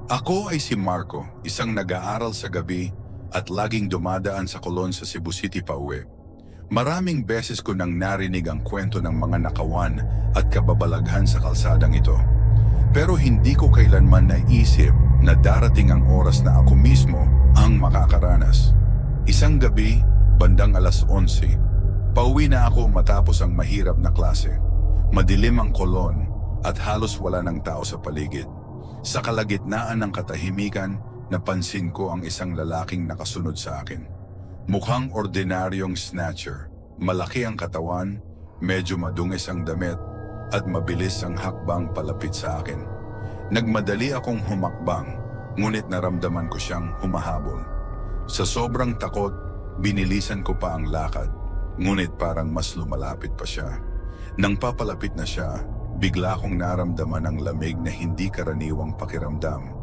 Ako ay si Marco, isang nag-aaral sa gabi at laging dumadaan sa Colon sa Cebu City pauwi. Maraming beses ko nang narinig ang kwento ng mga nakawan at kababalaghan sa kalsadang ito. Pero hindi ko kailanman naisip na darating ang oras na ako mismo ang makakaranas. Isang gabi, bandang alas 11, pauwi na ako matapos ang mahirap na klase. Madilim ang Colon at halos wala ng tao sa paligid. Sa kalagitnaan ng katahimikan, napansin ko ang isang lalaking nakasunod sa akin. Mukhang ordinaryong snatcher, malaki ang katawan, medyo madungis ang damit, at mabilis ang hakbang palapit sa akin. Nagmadali akong humakbang, ngunit naramdaman ko siyang humahabol. Sa sobrang takot, binilisan ko pa ang lakad, ngunit parang mas lumalapit pa siya. Nang papalapit na siya, bigla kong naramdaman ang lamig na hindi karaniwang pakiramdam,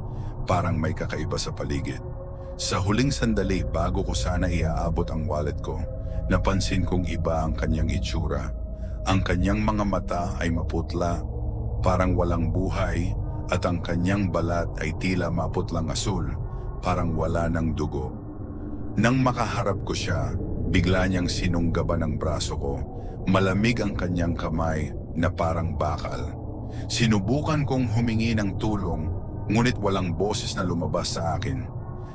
parang may kakaiba sa paligid. Sa huling sandali bago ko sana iaabot ang wallet ko, napansin kong iba ang kanyang itsura. Ang kanyang mga mata ay maputla, parang walang buhay, at ang kanyang balat ay tila maputlang asul, parang wala ng dugo. Nang makaharap ko siya, bigla niyang sinunggaban ang braso ko. Malamig ang kanyang kamay na parang bakal. Sinubukan kong humingi ng tulong, ngunit walang boses na lumabas sa akin.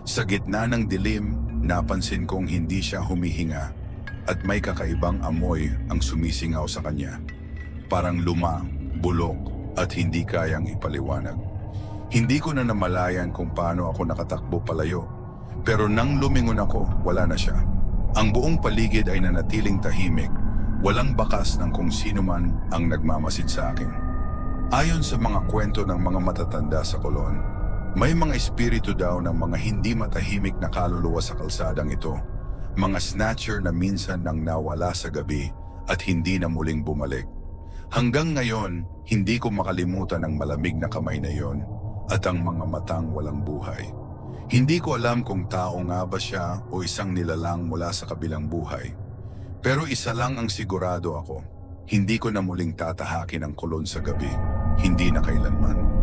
Sa gitna ng dilim, napansin kong hindi siya humihinga at may kakaibang amoy ang sumisingaw sa kanya. Parang luma, bulok at hindi kayang ipaliwanag. Hindi ko na namalayan kung paano ako nakatakbo palayo. Pero nang lumingon ako, wala na siya. Ang buong paligid ay nanatiling tahimik. Walang bakas ng kung sino man ang nagmamasid sa akin. Ayon sa mga kwento ng mga matatanda sa Colon, may mga espiritu daw ng mga hindi matahimik na kaluluwa sa kalsadang ito. Mga snatcher na minsan nang nawala sa gabi at hindi na muling bumalik. Hanggang ngayon, hindi ko makalimutan ang malamig na kamay na yon at ang mga matang walang buhay. Hindi ko alam kung tao nga ba siya o isang nilalang mula sa kabilang buhay. Pero isa lang ang sigurado ako, hindi ko na muling tatahakin ang Colon sa gabi, hindi na kailanman.